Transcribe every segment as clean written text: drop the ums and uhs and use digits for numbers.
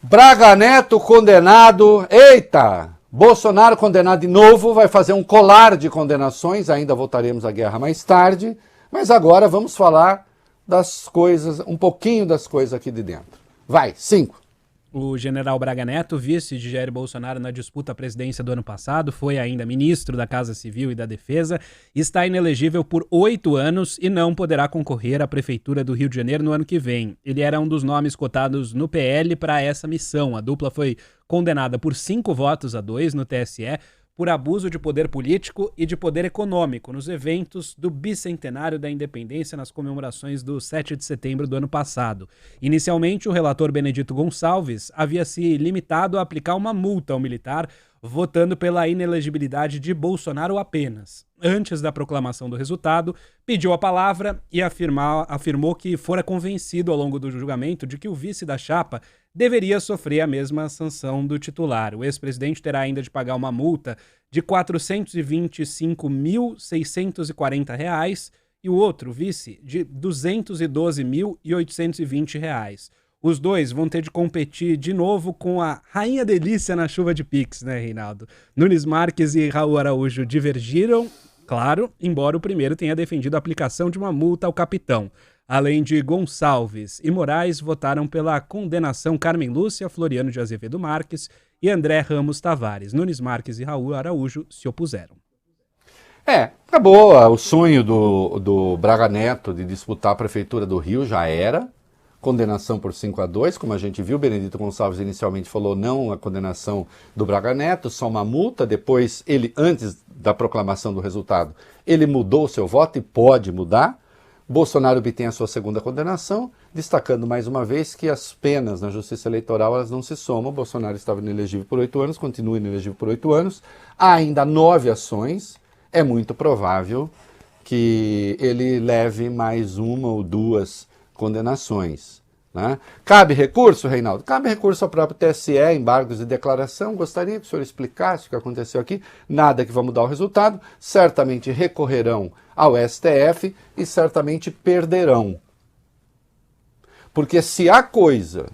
Braga Neto condenado. Eita! Bolsonaro condenado de novo, vai fazer um colar de condenações, ainda voltaremos à guerra mais tarde, mas agora vamos falar das coisas, um pouquinho das coisas aqui de dentro. Vai, 5. O general Braga Neto, vice de Jair Bolsonaro na disputa à presidência do ano passado, foi ainda ministro da Casa Civil e da Defesa, está inelegível por 8 anos e não poderá concorrer à Prefeitura do Rio de Janeiro no ano que vem. Ele era um dos nomes cotados no PL para essa missão. A dupla foi condenada por 5-2 no TSE por abuso de poder político e de poder econômico nos eventos do bicentenário da independência nas comemorações do 7 de setembro do ano passado. Inicialmente, o relator Benedito Gonçalves havia se limitado a aplicar uma multa ao militar, votando pela inelegibilidade de Bolsonaro apenas. Antes da proclamação do resultado, pediu a palavra e afirmou que fora convencido ao longo do julgamento de que o vice da chapa deveria sofrer a mesma sanção do titular. O ex-presidente terá ainda de pagar uma multa de R$ 425.640 e o outro, vice, de R$ 212.820. Os dois vão ter de competir de novo com a rainha delícia na chuva de Pix, né, Reinaldo? Nunes Marques e Raul Araújo divergiram, claro, embora o primeiro tenha defendido a aplicação de uma multa ao capitão. Além de Gonçalves e Moraes, votaram pela condenação Carmen Lúcia, Floriano de Azevedo Marques e André Ramos Tavares. Nunes Marques e Raul Araújo se opuseram. Acabou. O sonho do Braga Neto de disputar a Prefeitura do Rio já era. Condenação por 5-2, como a gente viu. Benedito Gonçalves inicialmente falou não à condenação do Braga Neto, só uma multa. Depois, ele, antes da proclamação do resultado, ele mudou o seu voto e pode mudar. Bolsonaro obtém a sua segunda condenação, destacando mais uma vez que as penas na justiça eleitoral elas não se somam. Bolsonaro estava inelegível por 8 anos, continua inelegível por 8 anos. Há ainda 9 ações. É muito provável que ele leve mais 1 ou 2 condenações, né? Cabe recurso, Reinaldo? Cabe recurso ao próprio TSE, embargos de declaração. Gostaria que o senhor explicasse o que aconteceu aqui. Nada que vai mudar o resultado. Certamente recorrerão ao STF e certamente perderão. Porque se há coisa,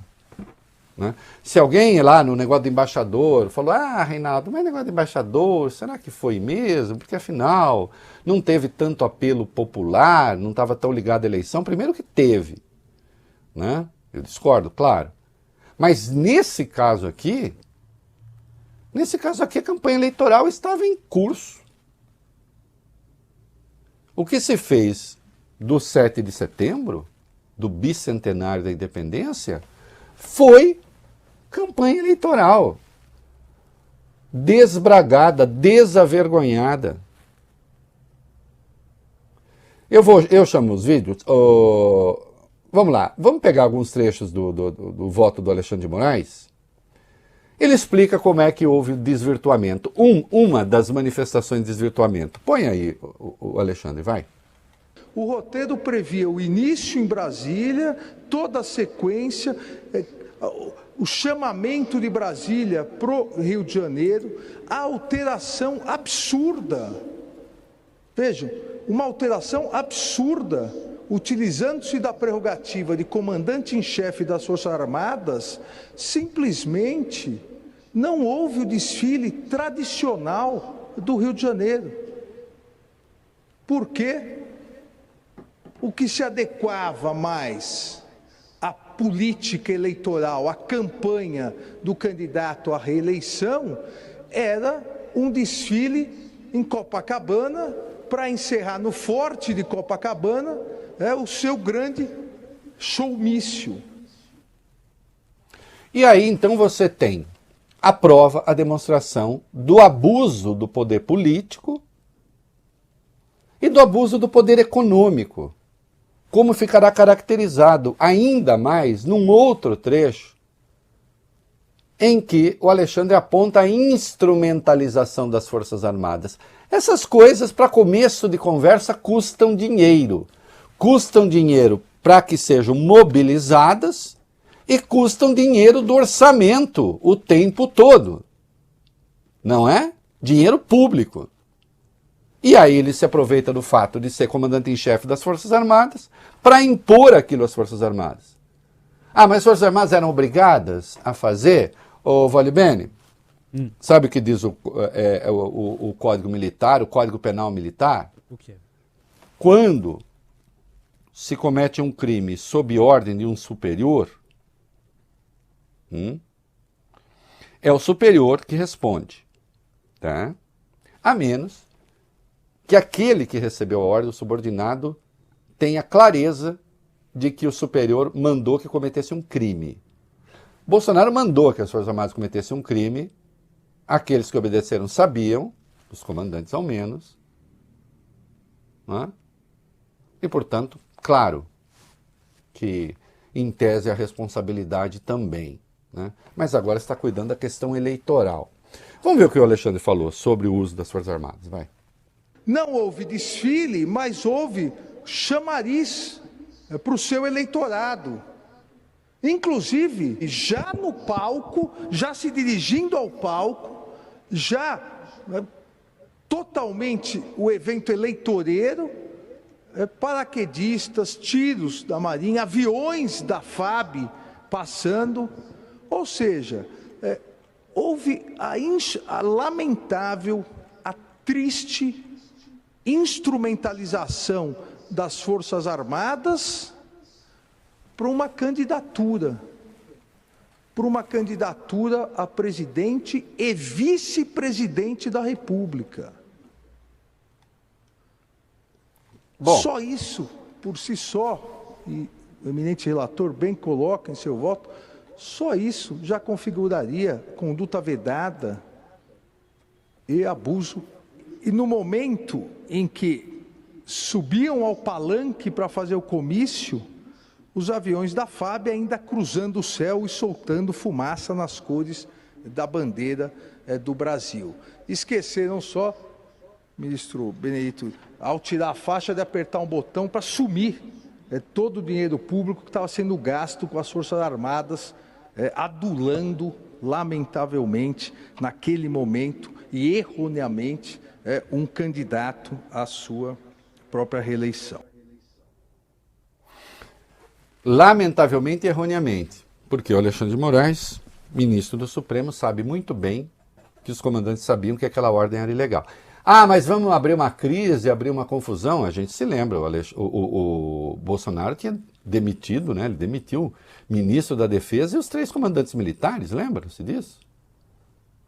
né? Se alguém lá no negócio do embaixador falou, Reinaldo, mas negócio do embaixador, será que foi mesmo? Porque afinal não teve tanto apelo popular, não estava tão ligado à eleição. Primeiro que teve, né? Eu discordo, claro. Mas nesse caso aqui a campanha eleitoral estava em curso. O que se fez do 7 de setembro, do bicentenário da independência, foi campanha eleitoral. Desbragada, desavergonhada. Eu chamo os vídeos. Vamos lá, vamos pegar alguns trechos do voto do Alexandre de Moraes. Ele explica como é que houve o desvirtuamento. Uma das manifestações de desvirtuamento. Põe aí, o Alexandre, vai. O roteiro previa o início em Brasília, toda a sequência, o chamamento de Brasília para o Rio de Janeiro, a alteração absurda. Vejam, uma alteração absurda, utilizando-se da prerrogativa de comandante em chefe das Forças Armadas, simplesmente não houve o desfile tradicional do Rio de Janeiro. Por quê? O que se adequava mais à política eleitoral, à campanha do candidato à reeleição, era um desfile em Copacabana, para encerrar no Forte de Copacabana o seu grande showmício. E aí, então, você tem a prova, a demonstração do abuso do poder político e do abuso do poder econômico. Como ficará caracterizado ainda mais num outro trecho em que o Alexandre aponta a instrumentalização das Forças Armadas. Essas coisas, para começo de conversa, custam dinheiro. Custam dinheiro para que sejam mobilizadas e custam dinheiro do orçamento o tempo todo. Não é? Dinheiro público. E aí ele se aproveita do fato de ser comandante em chefe das Forças Armadas para impor aquilo às Forças Armadas. Ah, mas as Forças Armadas eram obrigadas a fazer? Ô, Vale Bene, sabe o que diz o Código Militar, o Código Penal Militar? O quê? Quando se comete um crime sob ordem de um superior, é o superior que responde, tá? A menos que aquele que recebeu a ordem, o subordinado, tenha clareza de que o superior mandou que cometesse um crime. Bolsonaro mandou que as Forças Armadas cometessem um crime, aqueles que obedeceram sabiam, os comandantes ao menos, né? E, portanto, claro que, em tese, a responsabilidade também, né? Mas agora está cuidando da questão eleitoral. Vamos ver o que o Alexandre falou sobre o uso das Forças Armadas, vai. Não houve desfile, mas houve chamariz para o seu eleitorado. Inclusive, já no palco, já se dirigindo ao palco, já totalmente o evento eleitoreiro, paraquedistas, tiros da Marinha, aviões da FAB passando. Ou seja, houve a lamentável, a triste instrumentalização das Forças Armadas para uma candidatura a presidente e vice-presidente da República. Bom. Só isso, por si só, e o eminente relator bem coloca em seu voto, só isso já configuraria conduta vedada e abuso. E no momento em que subiam ao palanque para fazer o comício, os aviões da FAB ainda cruzando o céu e soltando fumaça nas cores da bandeira do Brasil. Esqueceram só, ministro Benedito, ao tirar a faixa, de apertar um botão para sumir todo o dinheiro público que estava sendo gasto com as Forças Armadas, adulando, lamentavelmente, naquele momento e erroneamente, um candidato à sua própria reeleição. Lamentavelmente e erroneamente, porque o Alexandre de Moraes, ministro do Supremo, sabe muito bem que os comandantes sabiam que aquela ordem era ilegal. Ah, mas vamos abrir uma crise, abrir uma confusão? A gente se lembra, o Bolsonaro tinha demitido, né? Ele demitiu o ministro da Defesa e os 3 comandantes militares, lembram-se disso?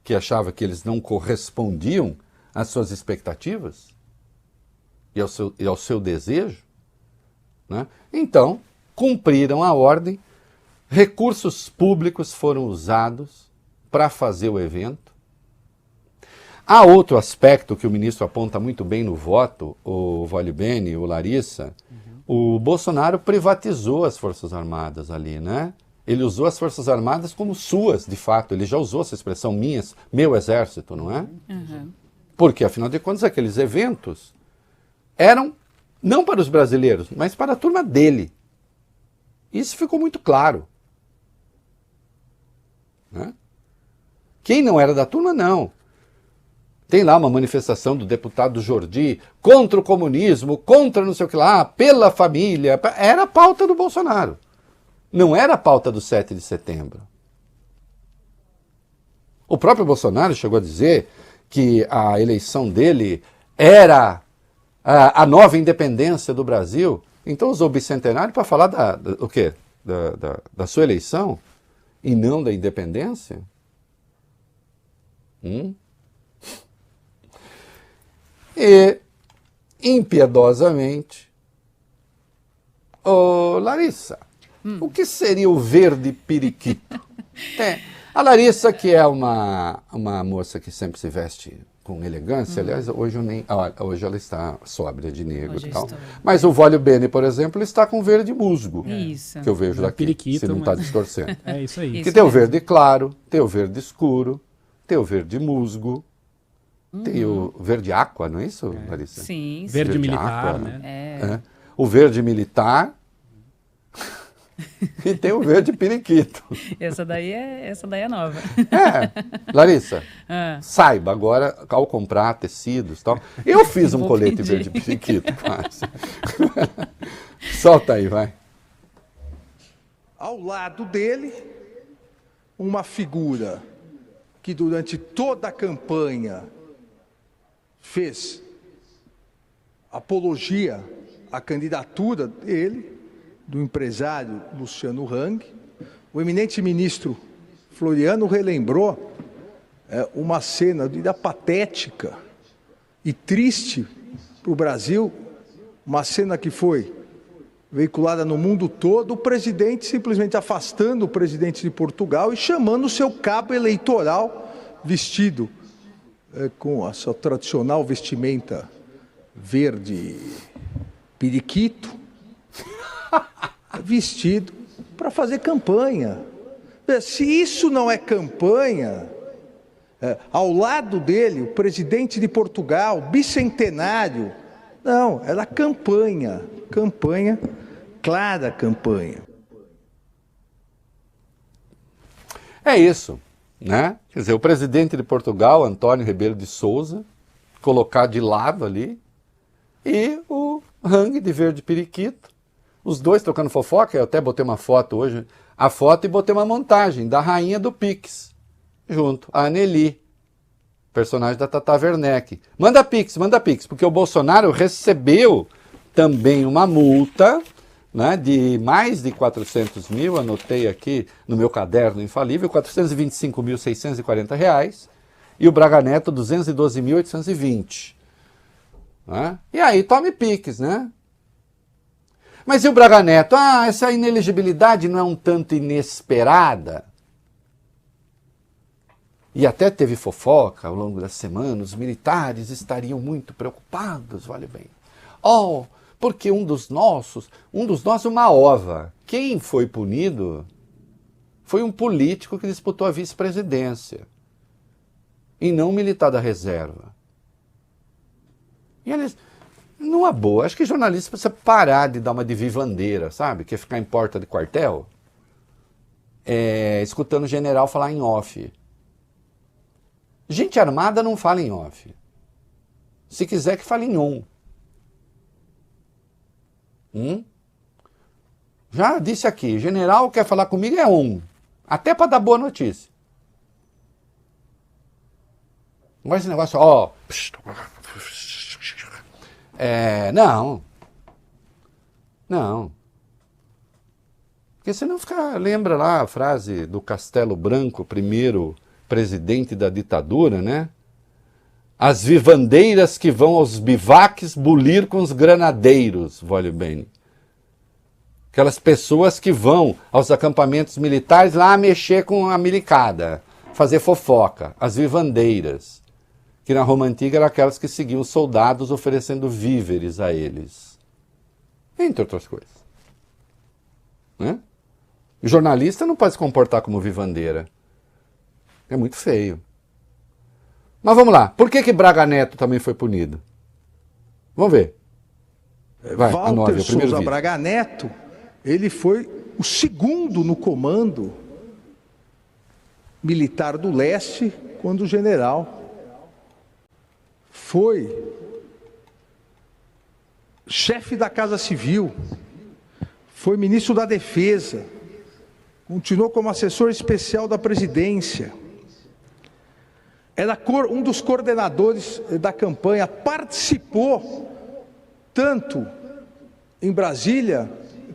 Que achava que eles não correspondiam às suas expectativas e ao seu desejo, né? Então, cumpriram a ordem, recursos públicos foram usados para fazer o evento. Há outro aspecto que o ministro aponta muito bem no voto, o Vale Bene, o Larissa. O Bolsonaro privatizou as Forças Armadas ali, né? Ele usou as Forças Armadas como suas, de fato. Ele já usou essa expressão minhas, meu exército, não é? Porque, afinal de contas, aqueles eventos eram não para os brasileiros, mas para a turma dele. Isso ficou muito claro, né? Quem não era da turma, não. Tem lá uma manifestação do deputado Jordi contra o comunismo, contra não sei o que lá, pela família. Era a pauta do Bolsonaro. Não era a pauta do 7 de setembro. O próprio Bolsonaro chegou a dizer que a eleição dele era a nova independência do Brasil. Então usou o bicentenário para falar o quê? Da sua eleição e não da independência? E, impiedosamente, Larissa, o que seria o verde periquito? A Larissa, que é uma moça que sempre se veste com elegância, aliás, hoje ela está sóbria de negro e tal. Mas o Vale Bene, por exemplo, está com verde musgo. Isso. Que eu vejo daqui, periquito, se não está distorcendo. É isso aí. Que tem o verde claro, tem o verde escuro, tem o verde musgo, tem o verde aqua, não é isso, Larissa? Sim. Verde militar, aqua, né? O verde militar e tem o verde periquito. Essa daí é nova. Larissa, saiba agora, ao comprar tecidos e tal, eu fiz um colete verde periquito. Solta aí, vai. Ao lado dele, uma figura que durante toda a campanha fez apologia à candidatura dele, do empresário Luciano Hang. O eminente ministro Floriano relembrou uma cena patética e triste para o Brasil, uma cena que foi veiculada no mundo todo, o presidente simplesmente afastando o presidente de Portugal e chamando o seu cabo eleitoral vestido com a sua tradicional vestimenta verde periquito, vestido para fazer campanha. Se isso não é campanha, ao lado dele, o presidente de Portugal, bicentenário, não, era campanha, clara campanha. É isso, né? Quer dizer, o presidente de Portugal, António Rebelo de Sousa, colocar de lado ali, e o Hang de verde periquito, os dois trocando fofoca. Eu até botei uma foto hoje, a foto, e botei uma montagem da rainha do Pix, junto, a Anneli, personagem da Tata Werneck. Manda Pix, porque o Bolsonaro recebeu também uma multa, né, de mais de 400 mil, anotei aqui no meu caderno infalível, R$ 425.640, e o Braga Neto 212.820. Né? E aí tome Pix, né? Mas e o Braga Neto? Essa inelegibilidade não é um tanto inesperada? E até teve fofoca ao longo da semana, os militares estariam muito preocupados, olha bem. Porque um dos nossos, uma ova. Quem foi punido foi um político que disputou a vice-presidência, e não um militar da reserva. E eles, numa boa, acho que jornalista precisa parar de dar uma de vivandeira, sabe? Quer ficar em porta de quartel, escutando o general falar em off. Gente armada não fala em off. Se quiser que fale em on. Já disse aqui, general quer falar comigo é on. Até para dar boa notícia. Não esse negócio, não. Porque senão lembra lá a frase do Castelo Branco, primeiro presidente da ditadura, né? As vivandeiras que vão aos bivaques bulir com os granadeiros, vale bem. Aquelas pessoas que vão aos acampamentos militares lá mexer com a milicada, fazer fofoca, as vivandeiras, que na Roma Antiga eram aquelas que seguiam os soldados oferecendo víveres a eles, entre outras coisas. Né? O jornalista não pode se comportar como vivandeira. É muito feio. Mas vamos lá. Por que Braga Neto também foi punido? Vamos ver. Vai, Walter é o primeiro Souza vídeo. Braga Neto, ele foi o segundo no comando militar do leste, quando o general foi chefe da Casa Civil, foi ministro da Defesa, continuou como assessor especial da presidência, era um dos coordenadores da campanha, participou tanto em Brasília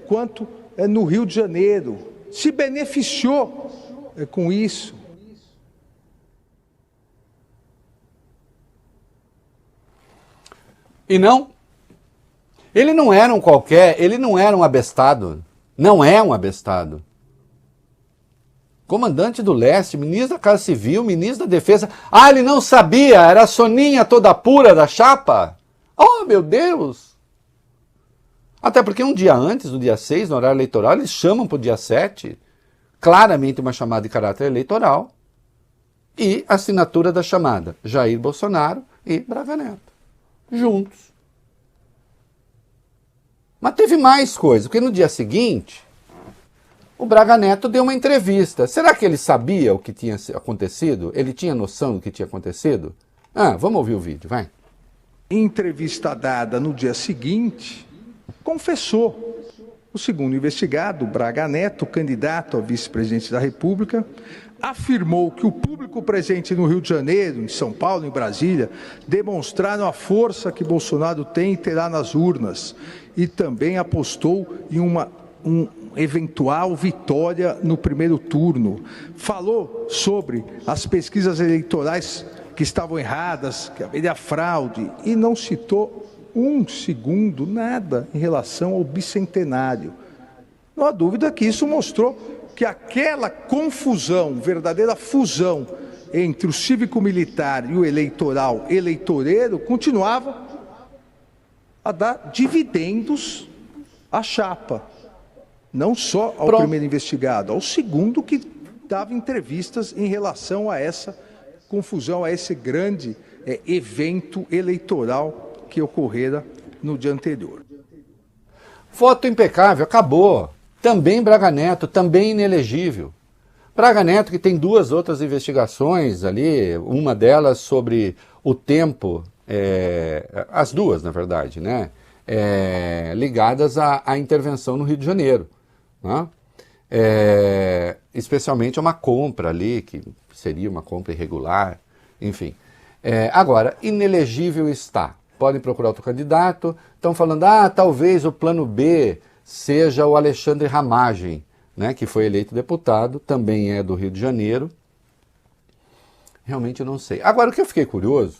quanto no Rio de Janeiro, se beneficiou com isso. E não, ele não era um qualquer, ele não era um abestado, não é um abestado. Comandante do Leste, ministro da Casa Civil, ministro da Defesa. Ele não sabia, era a soninha toda pura da chapa? Oh, meu Deus! Até porque um dia antes, no dia 6, no horário eleitoral, eles chamam para o dia 7, claramente uma chamada de caráter eleitoral, e assinatura da chamada, Jair Bolsonaro e Braga Neto, juntos. Mas teve mais coisa, porque no dia seguinte, o Braga Neto deu uma entrevista. Será que ele sabia o que tinha acontecido? Ele tinha noção do que tinha acontecido? Vamos ouvir o vídeo, vai. Em entrevista dada no dia seguinte, confessou O segundo investigado, Braga Neto, candidato a vice-presidente da República, afirmou que o público presente no Rio de Janeiro, em São Paulo, em Brasília, demonstraram a força que Bolsonaro tem e terá nas urnas e também apostou em uma eventual vitória no primeiro turno. Falou sobre as pesquisas eleitorais que estavam erradas, que haveria fraude, e não citou um segundo nada em relação ao bicentenário. Não há dúvida que isso mostrou que aquela confusão, verdadeira fusão entre o cívico-militar e o eleitoreiro, continuava a dar dividendos à chapa. Não só ao primeiro investigado, ao segundo que dava entrevistas em relação a essa confusão, a esse grande evento eleitoral que ocorrera no dia anterior. Voto impecável, acabou. Também Braga Neto, também inelegível. Braga Neto que tem duas outras investigações ali, uma delas sobre o tempo, as duas na verdade, né? Ligadas à intervenção no Rio de Janeiro. Né? Especialmente a uma compra ali, que seria uma compra irregular, enfim. Agora, inelegível está. Podem procurar outro candidato, estão falando, talvez o plano B seja o Alexandre Ramagem, né, que foi eleito deputado, também é do Rio de Janeiro. Realmente eu não sei. Agora, o que eu fiquei curioso,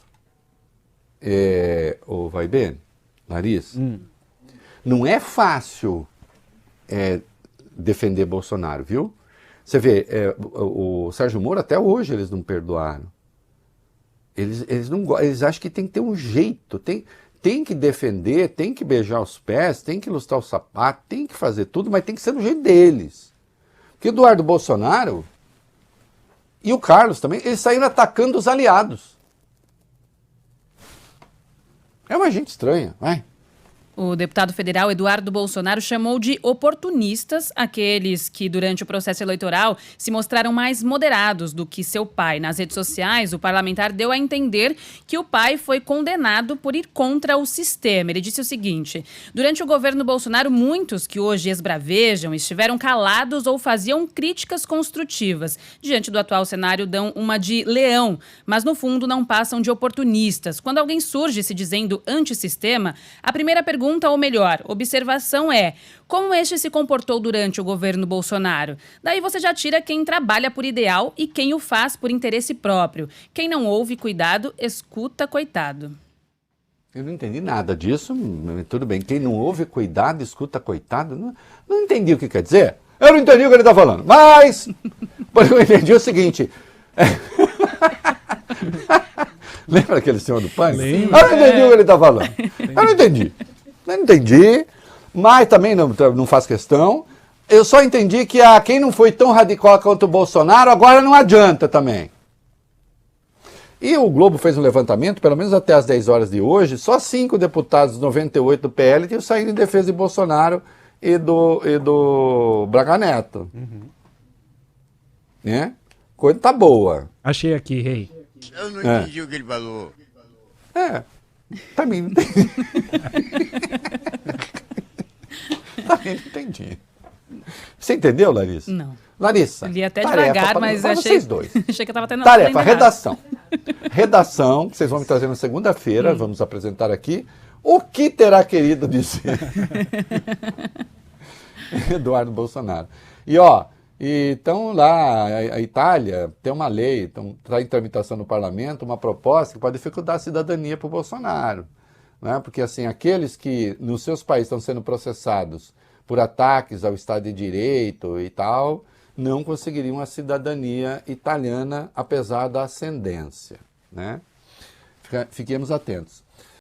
vai bem, Larissa, não é fácil defender Bolsonaro, viu? Você vê, o Sérgio Moro até hoje eles não perdoaram. Eles acham que tem que ter um jeito, tem que defender, tem que beijar os pés, tem que ilustrar o sapato, tem que fazer tudo, mas tem que ser do jeito deles. Porque Eduardo Bolsonaro e o Carlos também, eles saíram atacando os aliados. É uma gente estranha, vai. O deputado federal Eduardo Bolsonaro chamou de oportunistas aqueles que, durante o processo eleitoral, se mostraram mais moderados do que seu pai. Nas redes sociais, o parlamentar deu a entender que o pai foi condenado por ir contra o sistema. Ele disse o seguinte: durante o governo Bolsonaro, muitos que hoje esbravejam estiveram calados ou faziam críticas construtivas. Diante do atual cenário, dão uma de leão, mas no fundo não passam de oportunistas. Quando alguém surge se dizendo antissistema, a primeira pergunta, ou melhor, observação é: como este se comportou durante o governo Bolsonaro? Daí você já tira quem trabalha por ideal e quem o faz por interesse próprio. Quem não ouve, cuidado, escuta, coitado. Eu não entendi nada disso, tudo bem. Quem não ouve, cuidado, escuta, coitado. Não entendi o que quer dizer. Eu não entendi o que ele está falando, mas eu entendi o seguinte. Lembra aquele senhor do Pânico? Eu não entendi o que ele está falando. Eu não entendi, mas também não faço questão. Eu só entendi que quem não foi tão radical quanto o Bolsonaro, agora não adianta também. E o Globo fez um levantamento, pelo menos até às 10 horas de hoje, só 5 deputados dos 98 do PL tinham saído em defesa de Bolsonaro e do Braga Neto. Né? Coisa tá boa. Achei aqui, Rei. Eu não entendi o que ele falou. Também não entendi. Também não entendi. Você entendeu, Larissa? Não. Larissa. Eu li até tarefa devagar, mas pra achei, vocês dois. achei que eu estava tendo Tarefa, redação. Redação, que vocês vão me trazer na segunda-feira, vamos apresentar aqui. O que terá querido dizer Eduardo Bolsonaro? Então lá, a Itália tem uma lei, está em tramitação no parlamento, uma proposta que pode dificultar a cidadania para o Bolsonaro. Né? Porque assim, aqueles que nos seus países estão sendo processados por ataques ao Estado de Direito e tal, não conseguiriam a cidadania italiana, apesar da ascendência. Né? Fiquemos atentos.